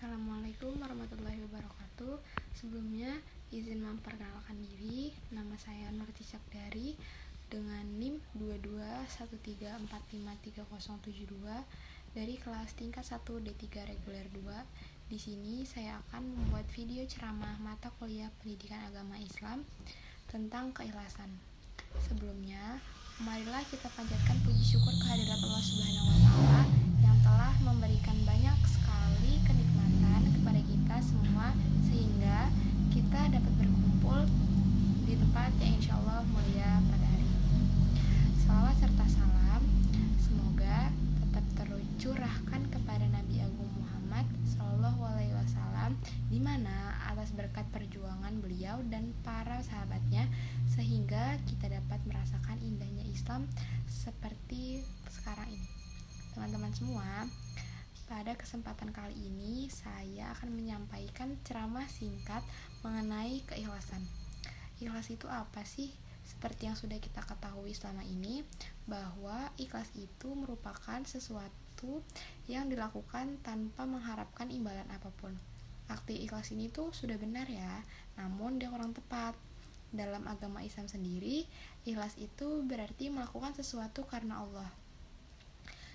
Assalamualaikum warahmatullahi wabarakatuh. Sebelumnya izin memperkenalkan diri. Nama saya Nurti Syakdari dengan NIM 2213453072 dari kelas tingkat 1 D3 reguler 2. Di sini saya akan membuat video ceramah mata kuliah Pendidikan Agama Islam tentang keikhlasan. Sebelumnya, marilah kita panjatkan puji syukur kehadirat Allah Subhanahu wa taala yang telah memberikan banyak sekali kenikmatan kepada kita semua sehingga kita dapat berkumpul di tempat yang insyaallah mulia pada hari ini. Salawat serta salam semoga tetap tercurahkan kepada Nabi Agung Muhammad SAW, di mana atas berkat perjuangan beliau dan para sahabatnya sehingga kita dapat merasakan indahnya Islam seperti sekarang ini. Teman-teman semua, pada kesempatan kali ini saya akan menyampaikan ceramah singkat mengenai keikhlasan. Ikhlas itu apa sih? Seperti yang sudah kita ketahui selama ini, bahwa ikhlas itu merupakan sesuatu yang dilakukan tanpa mengharapkan imbalan apapun. Arti ikhlas ini tuh sudah benar ya, namun dia kurang tepat. Dalam agama Islam sendiri, ikhlas itu berarti melakukan sesuatu karena Allah.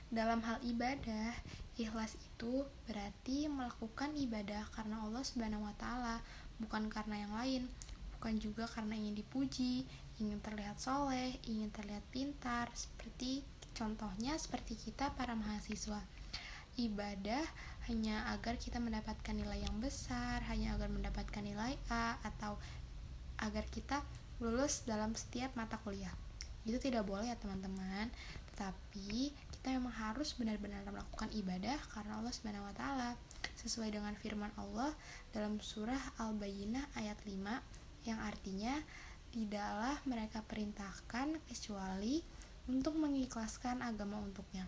Dalam hal ibadah, ikhlas itu berarti melakukan ibadah karena Allah Subhanahu wa taala, bukan karena yang lain, bukan juga karena ingin dipuji, ingin terlihat soleh, ingin terlihat pintar, seperti contohnya seperti kita para mahasiswa. Ibadah hanya agar kita mendapatkan nilai yang besar, hanya agar mendapatkan nilai A, atau agar kita lulus dalam setiap mata kuliah. Itu tidak boleh ya teman-teman. Tetapi kita memang harus benar-benar melakukan ibadah karena Allah Subhanahu wa taala, sesuai dengan firman Allah dalam surah Al-Bayyinah ayat 5 yang artinya tidaklah mereka perintahkan kecuali untuk mengikhlaskan agama untuknya.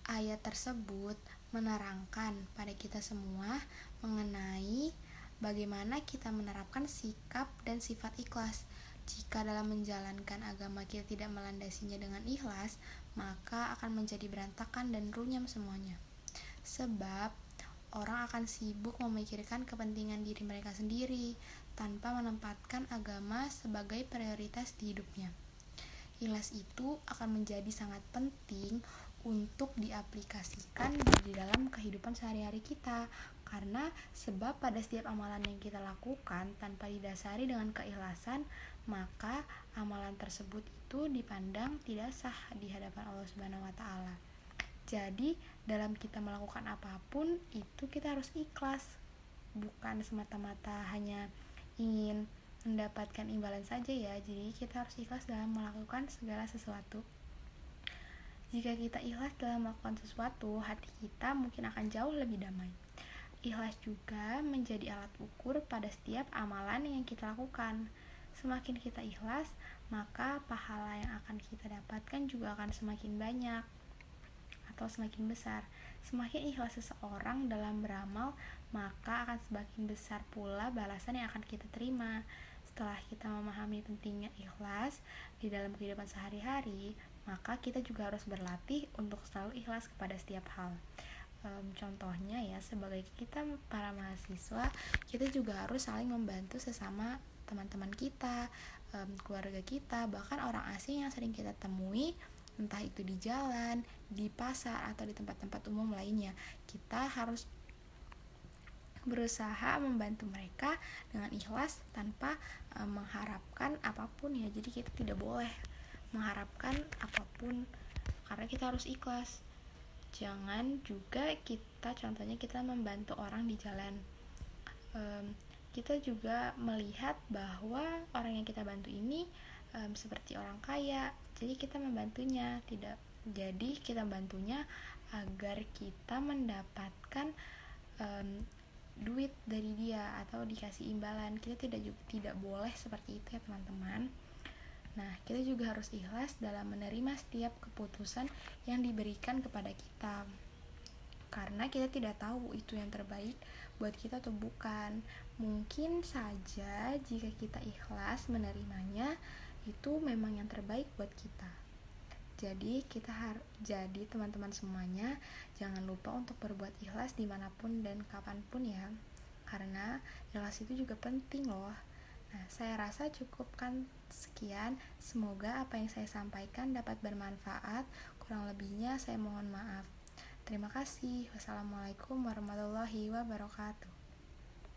Ayat tersebut menerangkan pada kita semua mengenai bagaimana kita menerapkan sikap dan sifat ikhlas. Jika dalam menjalankan agama kita tidak melandasinya dengan ikhlas, maka akan menjadi berantakan dan runyam semuanya. Sebab orang akan sibuk memikirkan kepentingan diri mereka sendiri tanpa menempatkan agama sebagai prioritas di hidupnya. Ikhlas itu akan menjadi sangat penting untuk diaplikasikan di dalam kehidupan sehari-hari kita, karena sebab pada setiap amalan yang kita lakukan tanpa didasari dengan keikhlasan, maka amalan tersebut itu dipandang tidak sah di hadapan Allah Subhanahu wa taala. Jadi, dalam kita melakukan apapun itu kita harus ikhlas, bukan semata-mata hanya ingin mendapatkan imbalan saja ya. Jadi, kita harus ikhlas dalam melakukan segala sesuatu. Jika kita ikhlas dalam melakukan sesuatu, hati kita mungkin akan jauh lebih damai. Ikhlas juga menjadi alat ukur pada setiap amalan yang kita lakukan. Semakin kita ikhlas, maka pahala yang akan kita dapatkan juga akan semakin banyak atau semakin besar. Semakin ikhlas seseorang dalam beramal, maka akan semakin besar pula balasan yang akan kita terima. Setelah kita memahami pentingnya ikhlas di dalam kehidupan sehari-hari, maka kita juga harus berlatih untuk selalu ikhlas kepada setiap hal. Contohnya ya, sebagai kita para mahasiswa, kita juga harus saling membantu sesama teman-teman kita, keluarga kita, bahkan orang asing yang sering kita temui, entah itu di jalan, di pasar, atau di tempat-tempat umum lainnya. Kita harus berusaha membantu mereka dengan ikhlas tanpa mengharapkan apapun ya. Jadi kita tidak boleh mengharapkan apapun karena kita harus ikhlas. Jangan juga kita contohnya kita membantu orang di jalan, kita juga melihat bahwa orang yang kita bantu ini seperti orang kaya, jadi kita membantunya, tidak jadi kita bantunya agar kita mendapatkan duit dari dia atau dikasih imbalan. Kita tidak boleh seperti itu ya teman-teman. Nah, kita juga harus ikhlas dalam menerima setiap keputusan yang diberikan kepada kita, karena kita tidak tahu itu yang terbaik buat kita atau bukan. Mungkin saja jika kita ikhlas menerimanya, itu memang yang terbaik buat kita. Jadi teman-teman semuanya jangan lupa untuk berbuat ikhlas dimanapun dan kapanpun ya, karena ikhlas itu juga penting loh. Nah, saya rasa cukupkan sekian. Semoga apa yang saya sampaikan dapat bermanfaat. Kurang lebihnya saya mohon maaf. Terima kasih. Wassalamualaikum warahmatullahi wabarakatuh.